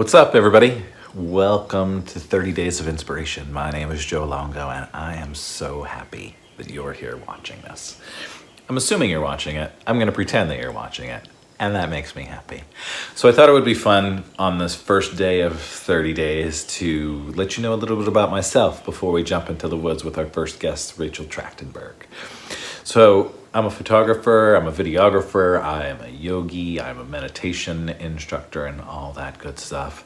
What's up, everybody? Welcome to 30 Days of Inspiration. My name is Joe Longo, and I am so happy that you're here watching this. I'm assuming you're watching it. I'm going to pretend that you're watching it, and that makes me happy. So I thought it would be fun on this first day of 30 days to let you know a little bit about myself before we jump into the woods with our first guest, Rachel Trachtenberg. So I'm a photographer, I'm a videographer, I am a yogi, I'm a meditation instructor and all that good stuff.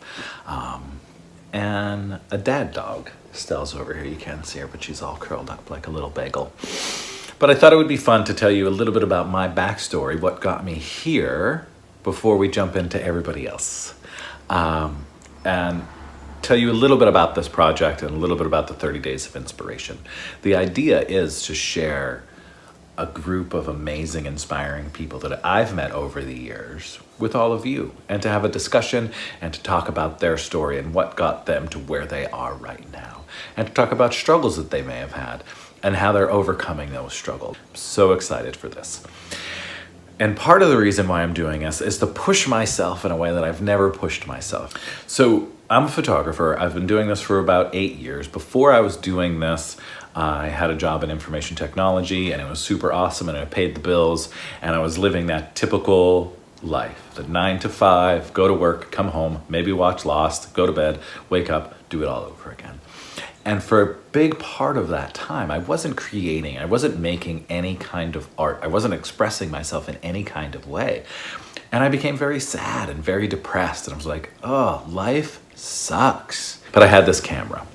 And a dad dog. Stell's over here, you can't see her, but she's all curled up like a little bagel. But I thought it would be fun to tell you a little bit about my backstory, what got me here before we jump into everybody else. And tell you a little bit about this project and a little bit about the 30 Days of Inspiration. The idea is to share a group of amazing, inspiring people that I've met over the years with all of you, and to have a discussion and to talk about their story and what got them to where they are right now, and to talk about struggles that they may have had and how they're overcoming those struggles. I'm so excited for this. And part of the reason why I'm doing this is to push myself in a way that I've never pushed myself. So I'm a photographer. I've been doing this for about 8 years. Before I was doing this, I had a job in information technology, and it was super awesome, and I paid the bills, and I was living that typical life, the 9 to 5, go to work, come home, maybe watch Lost, go to bed, wake up, do it all over again. And for a big part of that time, I wasn't creating, I wasn't making any kind of art, I wasn't expressing myself in any kind of way. And I became very sad and very depressed, and I was like, oh, life sucks. But I had this camera.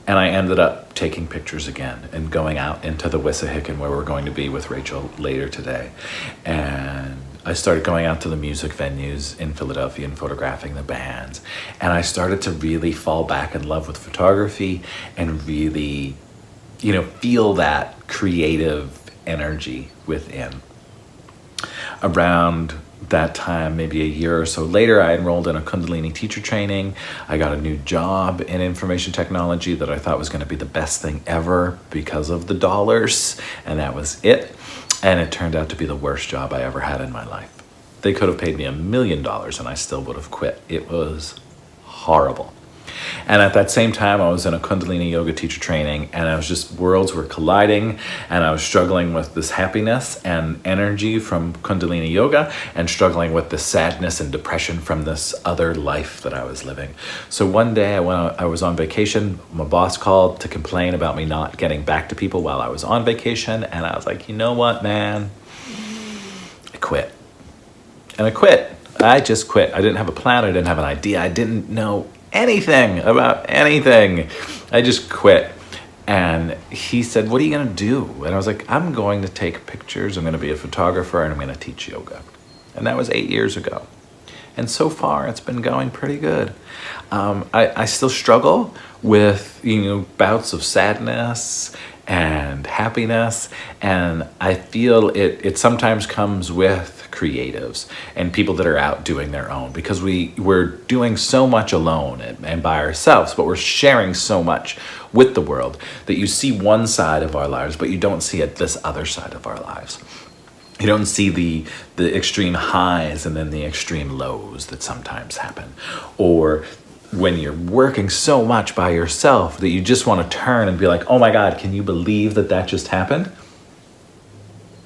And I ended up taking pictures again and going out into the Wissahickon, where we're going to be with Rachel later today. And I started going out to the music venues in Philadelphia and photographing the bands. And I started to really fall back in love with photography and really, feel that creative energy within. Around that time, maybe a year or so later, I enrolled in a Kundalini teacher training. I got a new job in information technology that I thought was going to be the best thing ever because of the dollars, and that was it. And it turned out to be the worst job I ever had in my life. They could have paid me $1 million and I still would have quit. It was horrible. And at that same time, I was in a Kundalini yoga teacher training, and I was just, worlds were colliding, and I was struggling with this happiness and energy from Kundalini yoga, and struggling with the sadness and depression from this other life that I was living. So one day I was on vacation. My boss called to complain about me not getting back to people while I was on vacation, and I was like, you know what, man? I quit. And I quit. I just quit. I didn't have a plan. I didn't have an idea. I didn't know anything about anything. I just quit. And he said, what are you going to do? And I was like, I'm going to take pictures. I'm going to be a photographer, and I'm going to teach yoga. And that was 8 years ago. And so far, it's been going pretty good. I still struggle with, bouts of sadness and happiness. And I feel it sometimes comes with creatives and people that are out doing their own, because we're doing so much alone and by ourselves, but we're sharing so much with the world that you see one side of our lives, but you don't see this other side of our lives. You don't see the extreme highs and then the extreme lows that sometimes happen. Or when you're working so much by yourself that you just want to turn and be like, oh my God, can you believe that just happened?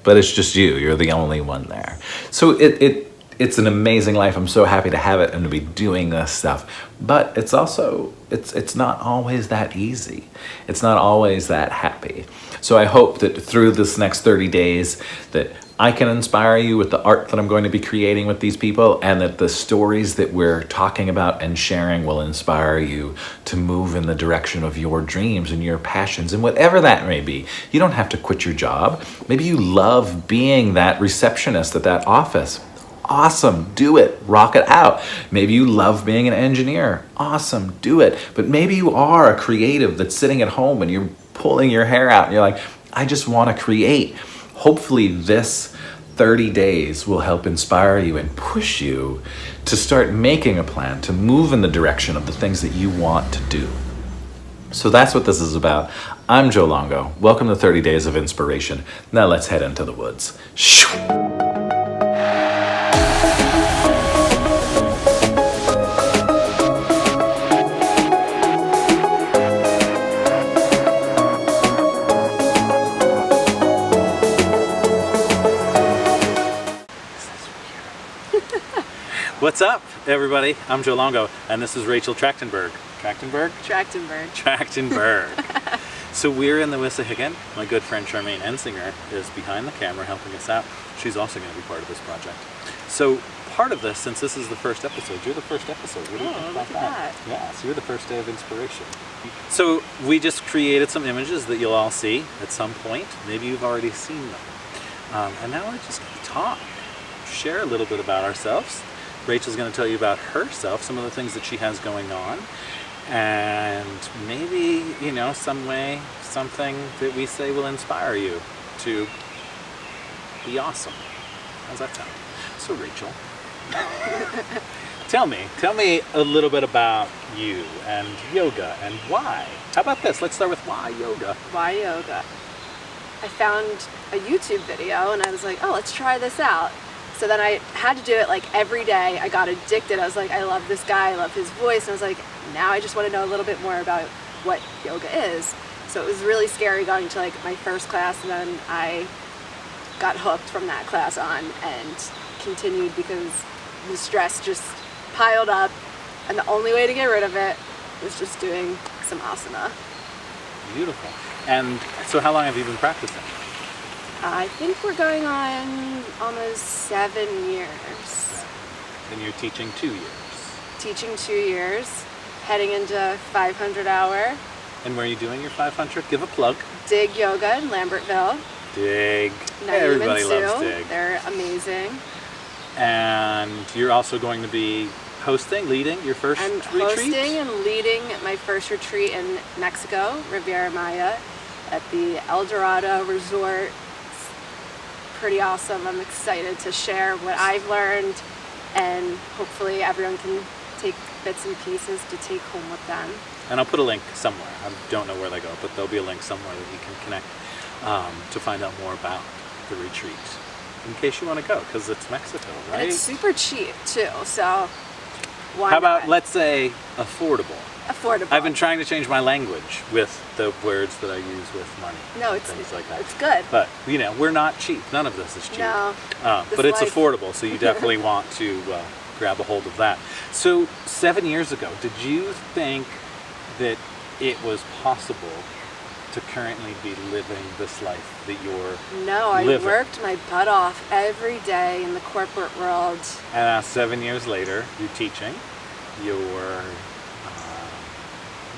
But it's just you. You're the only one there. So it's an amazing life. I'm so happy to have it and to be doing this stuff. But it's also, it's not always that easy. It's not always that happy. So I hope that through this next 30 days that I can inspire you with the art that I'm going to be creating with these people, and that the stories that we're talking about and sharing will inspire you to move in the direction of your dreams and your passions, and whatever that may be. You don't have to quit your job. Maybe you love being that receptionist at that office. Awesome, do it, rock it out. Maybe you love being an engineer. Awesome, do it. But maybe you are a creative that's sitting at home and you're pulling your hair out and you're like, I just want to create. Hopefully this 30 days will help inspire you and push you to start making a plan to move in the direction of the things that you want to do. So that's what this is about. I'm Joe Longo. Welcome to 30 Days of Inspiration. Now let's head into the woods. What's up, everybody? I'm Joe Longo, and this is Rachel Trachtenberg. Trachtenberg? Trachtenberg. So we're in the Wissahickon. My good friend Charmaine Ensinger is behind the camera helping us out. She's also going to be part of this project. So part of this, since this is the first episode, you're the first episode. What do you think about that? Yeah, so you're the first day of inspiration. So we just created some images that you'll all see at some point. Maybe you've already seen them. And now we're just going to talk, share a little bit about ourselves. Rachel's going to tell you about herself, some of the things that she has going on, and maybe, you know, some way, something that we say will inspire you to be awesome. How's that sound? So Rachel, tell me a little bit about you and yoga and why. How about this? Let's start with why yoga. Why yoga? I found a YouTube video and I was like, oh, let's try this out. So then I had to do it like every day. I got addicted. I was like, I love this guy, I love his voice. And I was like, now I just want to know a little bit more about what yoga is. So it was really scary going to like my first class, and then I got hooked from that class on and continued because the stress just piled up, and the only way to get rid of it was just doing some asana. Beautiful. And so how long have you been practicing? I think we're going on almost 7 years. And you're teaching 2 years. Teaching 2 years, heading into 500 hour. And where are you doing your 500? Give a plug. Dig Yoga in Lambertville. Dig. Naime Everybody and loves Sue. Dig. They're amazing. And you're also going to be leading your first retreat? I'm hosting and leading my first retreat in Mexico, Riviera Maya, at the El Dorado Resort. It's pretty awesome. I'm excited to share what I've learned, and hopefully everyone can take bits and pieces to take home with them. And I'll put a link somewhere. I don't know where they go, but there'll be a link somewhere that you can connect to find out more about the retreat, in case you want to go, because it's Mexico, right? And it's super cheap too, so why How about, not? let's say, affordable? Affordable. I've been trying to change my language with the words that I use with money. No, and things like that. It's good. But, you know, we're not cheap. None of this is cheap. No. But it's affordable, so you definitely want to grab a hold of that. So 7 years ago, did you think that it was possible to currently be living this life that you're living? I worked my butt off every day in the corporate world. And now 7 years later, you're teaching, you're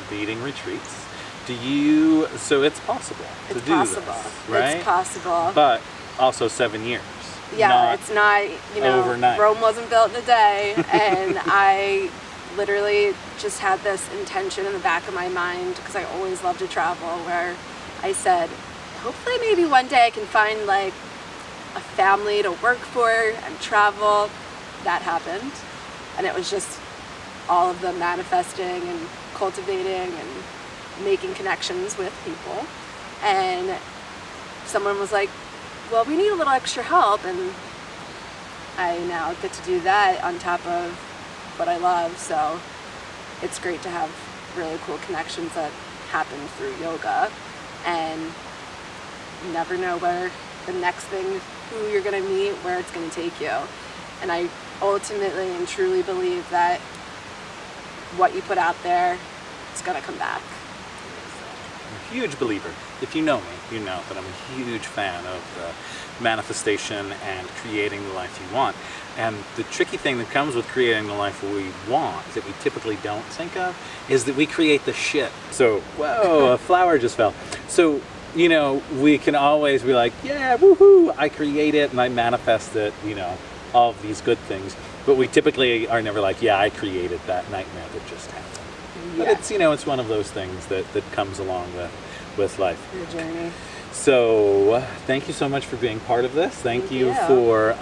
leading retreats. So it's possible to do possible. this, right? It's possible. But also 7 years. Yeah, it's not, overnight. Rome wasn't built in a day, and I literally just had this intention in the back of my mind, because I always loved to travel, where I said, hopefully maybe one day I can find like a family to work for and travel. That happened, and it was just all of them manifesting and cultivating and making connections with people. And someone was like, well, we need a little extra help, and I now get to do that on top of what I love. So it's great to have really cool connections that happen through yoga, and you never know where the next thing, who you're going to meet, where it's going to take you. And I ultimately and truly believe that what you put out there is going to come back. I'm a huge believer. If you know me, you know that I'm a huge fan of the manifestation and creating the life you want. And the tricky thing that comes with creating the life we want, that we typically don't think of, is that we create the shit. So, whoa, a flower just fell. So, you know, we can always be like, yeah, woohoo, I create it and I manifest it, you know, all of these good things. But we typically are never like, yeah, I created that nightmare that just happened. Yeah. But it's, you know, it's one of those things that comes along with life. Your journey. So, thank you so much for being part of this. Thank you for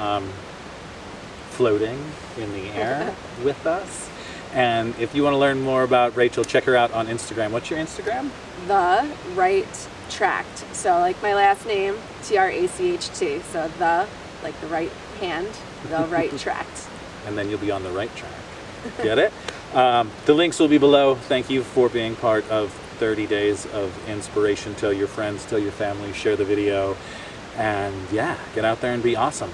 floating in the air with us. And if you want to learn more about Rachel, check her out on Instagram. What's your Instagram? The Right Tract. So like my last name, Tracht. So the, like the right hand, the Right Tract. And then you'll be on the right track. Get it? The links will be below. Thank you for being part of 30 days of inspiration. Tell your friends, tell your family, share the video, and yeah, get out there and be awesome.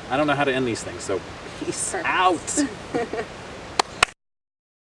I don't know how to end these things, so Peace Perfect. out.